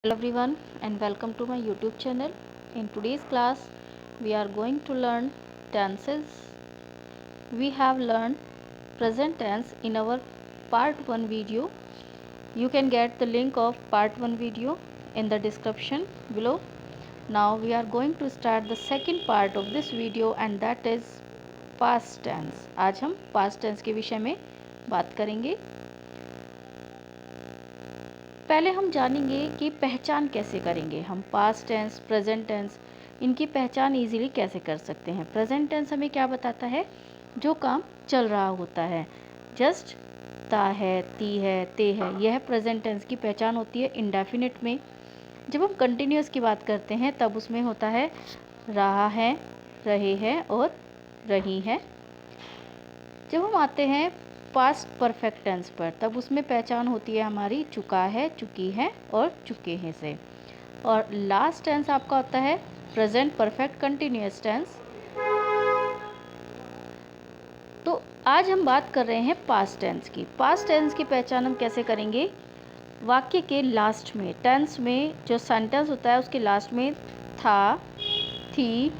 Hello everyone and welcome to my YouTube channel. In today's class we are going to learn tenses. We have learned present tense in our part 1 video. You can get the link of part 1 video in the description below. Now we are going to start the second part of this video and that is past tense. आज हम past tense के विषय में बात करेंगे। पहले हम जानेंगे कि पहचान कैसे करेंगे। हम पास्ट टेंस, प्रेजेंट टेंस, इनकी पहचान इजीली कैसे कर सकते हैं। प्रेजेंट टेंस हमें क्या बताता है? जो काम चल रहा होता है, जस्ट ता है, ती है, ते है, यह प्रेजेंट टेंस की पहचान होती है। इंडेफिनिट में जब हम कंटिन्यूस की बात करते हैं तब उसमें होता है रहा है, रहे हैं और रही है। जब हम आते हैं पास्ट परफेक्ट टेंस पर तब उसमें पहचान होती है हमारी चुका है, चुकी है और चुके हैं से। और लास्ट टेंस आपका होता है प्रेजेंट परफेक्ट कंटिन्यूअस टेंस। तो आज हम बात कर रहे हैं पास्ट टेंस की। पास्ट टेंस की पहचान हम कैसे करेंगे? वाक्य के लास्ट में, टेंस में जो सेंटेंस होता है उसके लास्ट में था, थी,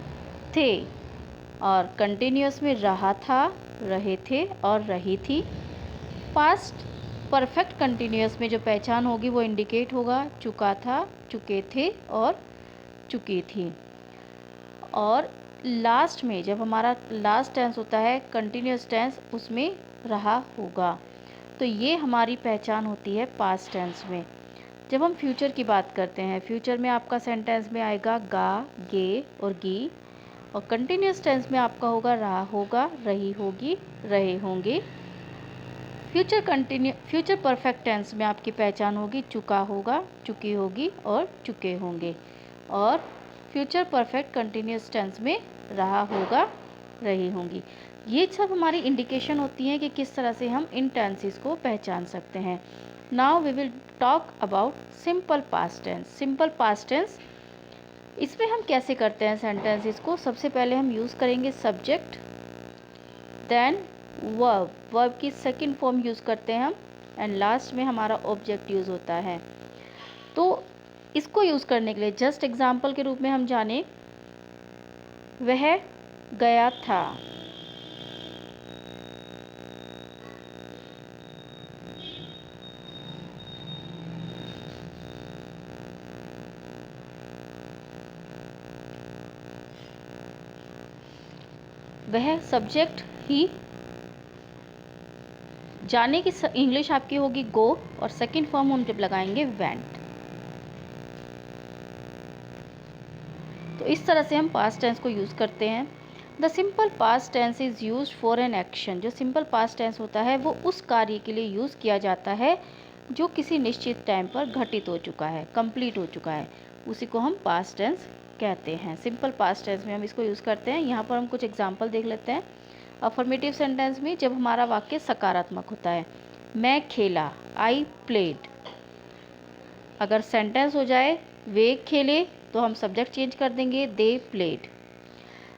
थे, और कंटिन्यूअस में रहा था, रहे थे और रही थी। पास्ट परफेक्ट कंटिन्यूअस में जो पहचान होगी वो इंडिकेट होगा चुका था, चुके थे और चुकी थी। और लास्ट में जब हमारा लास्ट टेंस होता है कंटिन्यूअस टेंस, उसमें रहा होगा। तो ये हमारी पहचान होती है पास्ट टेंस में। जब हम फ्यूचर की बात करते हैं, फ्यूचर में आपका सेंटेंस में आएगा गा, गे और गी। और कंटिन्यूअस टेंस में आपका होगा रहा होगा, रही होगी, रहे होंगे। फ्यूचर परफेक्ट टेंस में आपकी पहचान होगी चुका होगा, चुकी होगी और चुके होंगे। और फ्यूचर परफेक्ट कंटिन्यूअस टेंस में रहा होगा, रही होंगी। ये सब हमारी इंडिकेशन होती हैं कि किस तरह से हम इन टेंसेस को पहचान सकते हैं। Now we will talk about simple past tense. Simple past tense, इसमें हम कैसे करते हैं सेंटेंसेस को? सबसे पहले हम यूज़ करेंगे सब्जेक्ट, देन वर्ब, वर्ब की सेकंड फॉर्म यूज़ करते हैं हम, एंड लास्ट में हमारा ऑब्जेक्ट यूज़ होता है। तो इसको यूज़ करने के लिए जस्ट एग्जाम्पल के रूप में हम जाने, वह गया था। वह सब्जेक्ट, ही, जाने की इंग्लिश आपकी होगी गो, और सेकंड फॉर्म हम जब लगाएंगे वेंट। तो इस तरह से हम पास्ट टेंस को यूज़ करते हैं। The simple past tense is use for an action. जो सिंपल पास्ट टेंस होता है वो उस कार्य के लिए यूज़ किया जाता है जो किसी निश्चित टाइम पर घटित हो चुका है, कंप्लीट हो चुका है, उसी को हम पास्ट टेंस कहते हैं। सिंपल पास्ट टेंस में हम इसको यूज़ करते हैं। यहाँ पर हम कुछ एग्जाम्पल देख लेते हैं। अफर्मेटिव सेंटेंस में जब हमारा वाक्य सकारात्मक होता है, मैं खेला, आई प्लेड। अगर सेंटेंस हो जाए वे खेले तो हम सब्जेक्ट चेंज कर देंगे, दे प्लेड।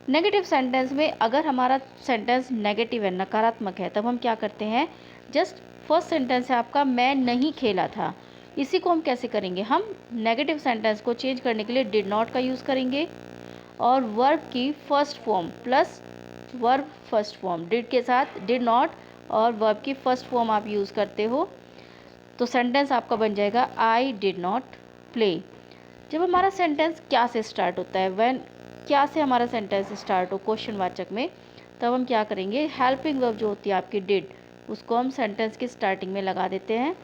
नेगेटिव सेंटेंस में अगर हमारा सेंटेंस नेगेटिव है, नकारात्मक है, तब हम क्या करते हैं? जस्ट फर्स्ट सेंटेंस है आपका मैं नहीं खेला था, इसी को हम कैसे करेंगे? हम नेगेटिव सेंटेंस को चेंज करने के लिए डिड नॉट का यूज़ करेंगे और वर्ब की first form plus verb first form, did के साथ डिड नॉट और वर्ब की फर्स्ट फॉर्म आप यूज़ करते हो, तो सेंटेंस आपका बन जाएगा आई डिड नॉट प्ले। जब हमारा सेंटेंस क्या से स्टार्ट होता है, व्हेन क्या से हमारा सेंटेंस स्टार्ट हो क्वेश्चन वाचक में, तब हम क्या करेंगे? हेल्पिंग वर्ब जो होती है आपकी डिड, उसको हम सेंटेंस की स्टार्टिंग में लगा देते हैं।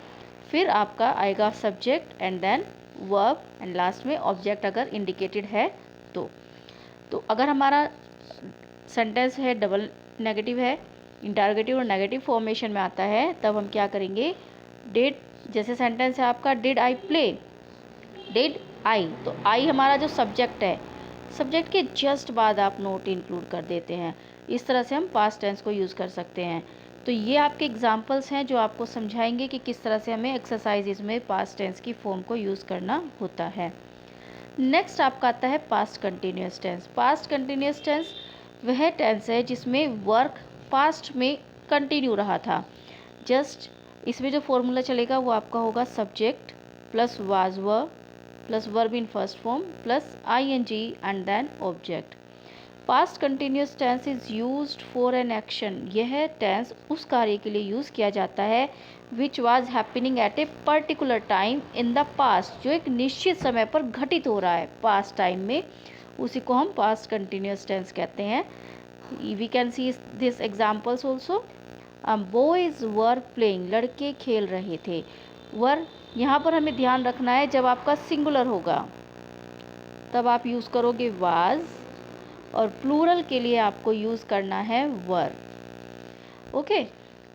फिर आपका आएगा subject and then verb and last में ऑब्जेक्ट अगर इंडिकेटेड है तो अगर हमारा सेंटेंस है डबल नेगेटिव है, इंटरोगेटिव और नेगेटिव फॉर्मेशन में आता है, तब हम क्या करेंगे? डिड, जैसे सेंटेंस है आपका did I play, did I, तो आई हमारा जो सब्जेक्ट है, सब्जेक्ट के जस्ट बाद आप नोट इंक्लूड कर देते हैं। इस तरह से हम पास्ट टेंस को यूज़ कर सकते हैं। तो ये आपके एग्जांपल्स हैं जो आपको समझाएंगे कि किस तरह से हमें एक्सरसाइजेज में पास्ट टेंस की फॉर्म को यूज़ करना होता है। नेक्स्ट आपका आता है past continuous tense. Past continuous tense वह टेंस है जिसमें वर्क पास्ट में कंटिन्यू रहा था। जस्ट इसमें जो फॉर्मूला चलेगा वो आपका होगा subject plus was verb plus verb in first form plus ING and then object. Past continuous tense is used for an action, यह टेंस उस कार्य के लिए यूज़ किया जाता है which was happening at a particular time in the past, जो एक निश्चित समय पर घटित हो रहा है पास्ट टाइम में, उसी को हम पास्ट कंटिन्यूस टेंस कहते हैं। We can see this examples also. Boys were playing, लड़के खेल रहे थे। वर यहाँ पर हमें ध्यान रखना है, जब आपका सिंगुलर होगा तब आप यूज़ करोगे वाज, और प्लूरल के लिए आपको यूज़ करना है वर। ओके,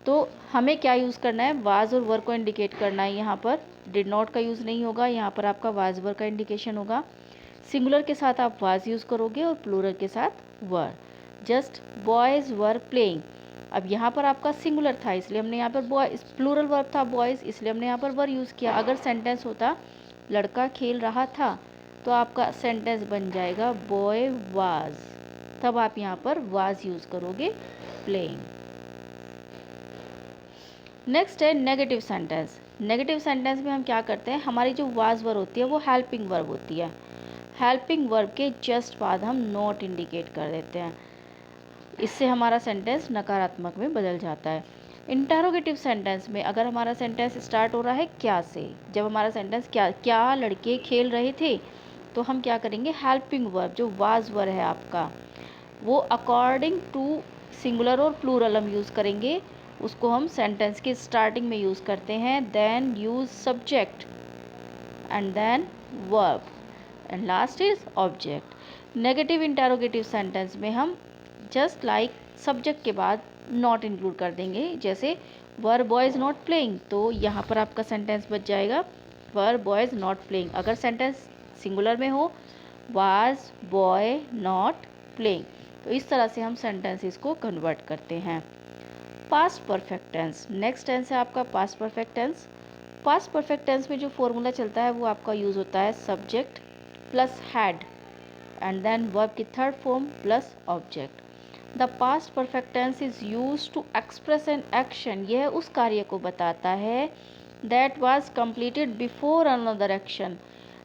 तो हमें क्या यूज़ करना है, वाज और वर को इंडिकेट करना है। यहाँ पर डिड नॉट का यूज़ नहीं होगा, यहाँ पर आपका वाज वर का इंडिकेशन होगा। सिंगुलर के साथ आप वाज यूज़ करोगे और प्लूरल के साथ वर। जस्ट बॉयज़ वर प्लेइंग, अब यहाँ पर आपका सिंगुलर था इसलिए हमने यहाँ पर बॉयज़, प्लूरल वर्ब था बॉयज़ इसलिए हमने यहाँ पर वर यूज़ किया। अगर सेंटेंस होता लड़का खेल रहा था तो आपका सेंटेंस बन जाएगा बॉय वाज, तब आप यहाँ पर वाज यूज़ करोगे प्लेइंग। नेक्स्ट है नेगेटिव सेंटेंस। नेगेटिव सेंटेंस में हम क्या करते हैं, हमारी जो वाज वर्ब होती है वो हेल्पिंग वर्ब होती है। हेल्पिंग वर्ब के जस्ट बाद हम नॉट इंडिकेट कर देते हैं, इससे हमारा सेंटेंस नकारात्मक में बदल जाता है। इंटरोगेटिव सेंटेंस में अगर हमारा सेंटेंस स्टार्ट हो रहा है क्या से, जब हमारा सेंटेंस क्या लड़के खेल रहे थे, तो हम क्या करेंगे, हेल्पिंग वर्ब जो वाज वर्ब है आपका, वो अकॉर्डिंग टू सिंगुलर और प्लूरल हम यूज़ करेंगे, उसको हम सेंटेंस के स्टार्टिंग में यूज़ करते हैं। Then use subject and then verb and last is object. Negative interrogative sentence में हम जस्ट लाइक सब्जेक्ट के बाद नॉट इंक्लूड कर देंगे, जैसे वर बॉयज़ नॉट प्लेइंग, तो यहाँ पर आपका सेंटेंस बच जाएगा वर बॉयज़ नॉट प्लेइंग। अगर सेंटेंस सिंगुलर में हो वाज बॉय नॉट प्लेइंग, तो इस तरह से हम सेंटेंसेस को कन्वर्ट करते हैं। Past perfect tense, next tense है आपका past perfect tense. Past perfect tense में जो फॉर्मूला चलता है वो आपका यूज़ होता है subject plus had and then verb की third form plus object. The past perfect tense is use to express an action, यह उस कार्य को बताता है that was completed before another action,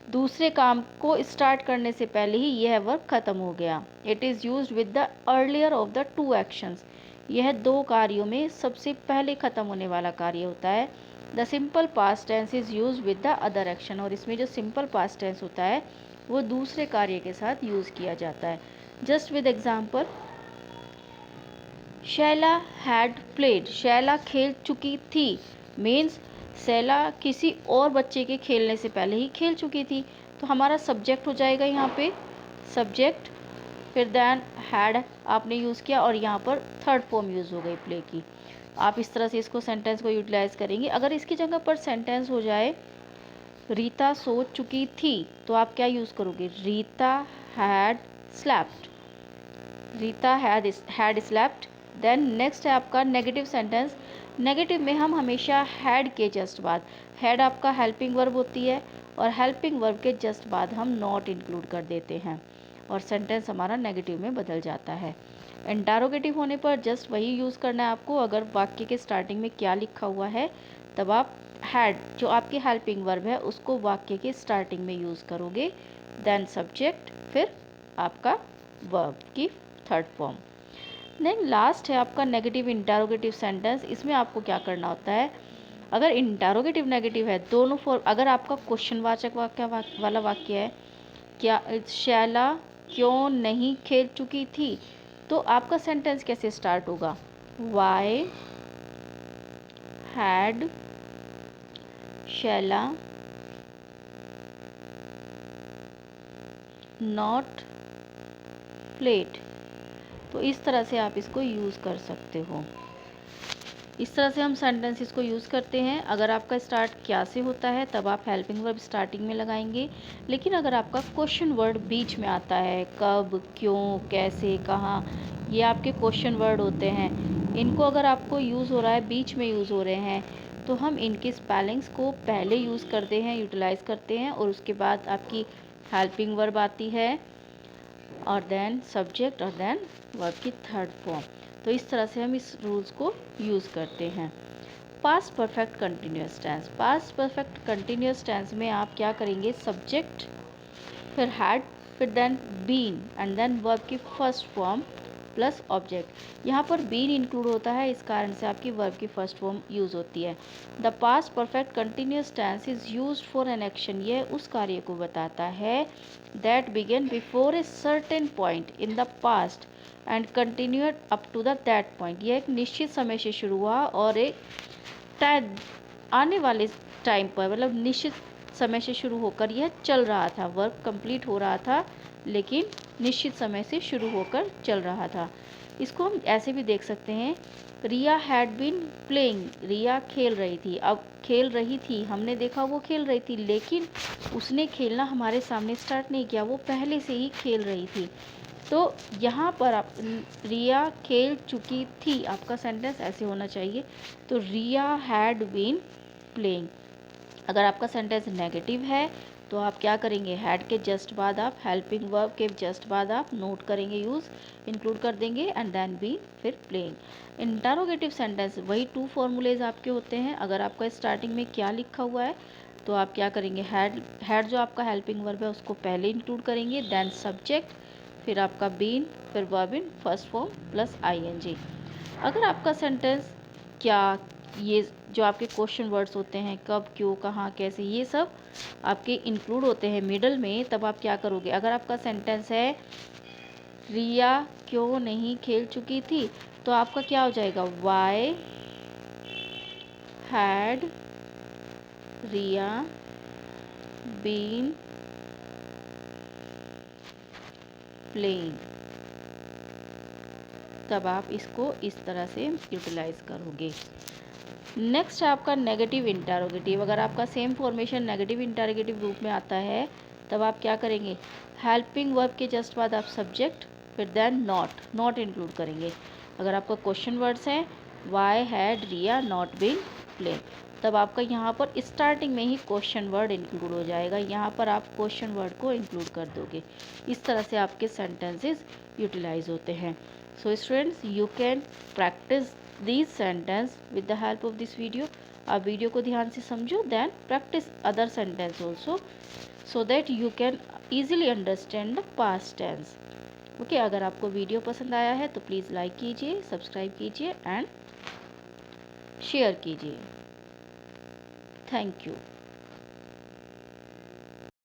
दूसरे काम को स्टार्ट करने से पहले ही यह वर्ब खत्म हो गया। It is used with the earlier of the two actions, यह दो कार्यों में सबसे पहले खत्म होने वाला कार्य होता है। The simple past tense is use with the other action, और इसमें जो सिंपल पास्ट टेंस होता है वो दूसरे कार्य के साथ यूज़ किया जाता है। Just with example, Shaila had played, Shaila खेल चुकी थी, मीन्स शैला किसी और बच्चे के खेलने से पहले ही खेल चुकी थी, तो हमारा सब्जेक्ट हो जाएगा यहाँ पे सब्जेक्ट, फिर देन हैड आपने यूज़ किया और यहाँ पर थर्ड फॉर्म यूज़ हो गई प्ले की। आप इस तरह से इसको सेंटेंस को यूटिलाइज करेंगे। अगर इसकी जगह पर सेंटेंस हो जाए रीता सो चुकी थी, तो आप क्या यूज़ करोगे, Rita had slapped, Rita had slapped. Then next है आपका नेगेटिव सेंटेंस। नेगेटिव में हम हमेशा हैड के जस्ट बाद, हैड आपका हेल्पिंग वर्ब होती है और हेल्पिंग वर्ब के जस्ट बाद हम नॉट इंक्लूड कर देते हैं और सेंटेंस हमारा नेगेटिव में बदल जाता है। इंटरोगेटिव होने पर जस्ट वही यूज़ करना है आपको, अगर वाक्य के स्टार्टिंग में क्या लिखा हुआ है तब आप हैड जो आपकी हेल्पिंग वर्ब है उसको वाक्य के स्टार्टिंग में यूज़ करोगे, देन सब्जेक्ट, फिर आपका वर्ब की थर्ड फॉर्म। देन लास्ट है आपका नेगेटिव इंटरोगेटिव सेंटेंस। इसमें आपको क्या करना होता है, अगर इंटरोगेटिव नेगेटिव है दोनों फॉर्म, अगर आपका क्वेश्चन वाचक वाला वाक्य है क्या शैला क्यों नहीं खेल चुकी थी, तो आपका सेंटेंस कैसे स्टार्ट होगा, why had Shaila not played, तो इस तरह से आप इसको यूज़ कर सकते हो। इस तरह से हम सेंटेंसेस को यूज़ करते हैं। अगर आपका स्टार्ट क्या से होता है तब आप हेल्पिंग वर्ब स्टार्टिंग में लगाएंगे, लेकिन अगर आपका क्वेश्चन वर्ड बीच में आता है, कब, क्यों, कैसे, कहाँ, ये आपके क्वेश्चन वर्ड होते हैं, इनको अगर आपको यूज़ हो रहा है बीच में यूज़ हो रहे हैं, तो हम इनकी स्पेलिंग्स को पहले यूज़ करते हैं, यूटिलाइज़ करते हैं, और उसके बाद आपकी हेल्पिंग वर्ब आती है और देन सब्जेक्ट और देन वर्ब की थर्ड फॉर्म। तो इस तरह से हम इस रूल्स को यूज़ करते हैं। Past perfect continuous tense, past perfect continuous tense में आप क्या करेंगे, सब्जेक्ट, फिर हैड, फिर then been and then verb की फर्स्ट फॉर्म प्लस ऑब्जेक्ट। यहाँ पर बीन इंक्लूड होता है, इस कारण से आपकी वर्ब की फर्स्ट फॉर्म यूज़ होती है। The past perfect continuous tense is used for an action, यह उस कार्य को बताता है that began before a certain point in the past and continued up to the that point. यह एक निश्चित समय से शुरू हुआ और एक आने वाले टाइम पर, मतलब निश्चित समय से शुरू होकर यह चल रहा था, वर्क कंप्लीट हो रहा था लेकिन निश्चित समय से शुरू होकर चल रहा था। इसको हम ऐसे भी देख सकते हैं, रिया हैड बीन प्लेइंग, रिया खेल रही थी। अब खेल रही थी, हमने देखा वो खेल रही थी, लेकिन उसने खेलना हमारे सामने स्टार्ट नहीं किया, वो पहले से ही खेल रही थी। तो यहाँ पर आप रिया खेल चुकी थी, आपका सेंटेंस ऐसे होना चाहिए। तो रिया हैड बीन प्लेइंग। अगर आपका सेंटेंस नेगेटिव है तो आप क्या करेंगे, हैड के जस्ट बाद आप हेल्पिंग वर्ब के जस्ट बाद आप नोट करेंगे, यूज़ इंक्लूड कर देंगे एंड देन बी, फिर प्लेइंग। इंटरोगेटिव सेंटेंस वही 2 फॉर्मूलेज आपके होते हैं। अगर आपका स्टार्टिंग में क्या लिखा हुआ है तो आप क्या करेंगे, हैड जो आपका हेल्पिंग वर्ब है उसको पहले इंक्लूड करेंगे, देन सब्जेक्ट, फिर आपका बीन, फिर verb in first form plus ING. अगर आपका सेंटेंस क्या, ये जो आपके क्वेश्चन वर्ड्स होते हैं कब, क्यों, कहाँ, कैसे, ये सब आपके इंक्लूड होते हैं मिडल में, तब आप क्या करोगे। अगर आपका सेंटेंस है रिया क्यों नहीं खेल चुकी थी, तो आपका क्या हो जाएगा, why had Riya been playing. तब आप इसको इस तरह से यूटिलाइज करोगे। नेक्स्ट है आपका नेगेटिव इंटरोगेटिव। अगर आपका सेम फॉर्मेशन नेगेटिव इंटरोगेटिव रूप में आता है तब आप क्या करेंगे, हेल्पिंग वर्ब के जस्ट बाद आप सब्जेक्ट, फिर देन नॉट इंक्लूड करेंगे। अगर आपका क्वेश्चन वर्ड्स हैं why had Riya not been playing, तब आपका यहाँ पर स्टार्टिंग में ही क्वेश्चन वर्ड इंक्लूड हो जाएगा, यहाँ पर आप क्वेश्चन वर्ड को इंक्लूड कर दोगे। इस तरह से आपके सेंटेंसेस यूटिलाइज होते हैं। So students, you can practice these sentence with the help of this video. आप वीडियो को ध्यान से समझो, then practice other sentence also so that you can easily understand the past tense. Okay, अगर आपको video पसंद आया है तो प्लीज़ लाइक कीजिए, सब्सक्राइब कीजिए एंड शेयर कीजिए। Thank you.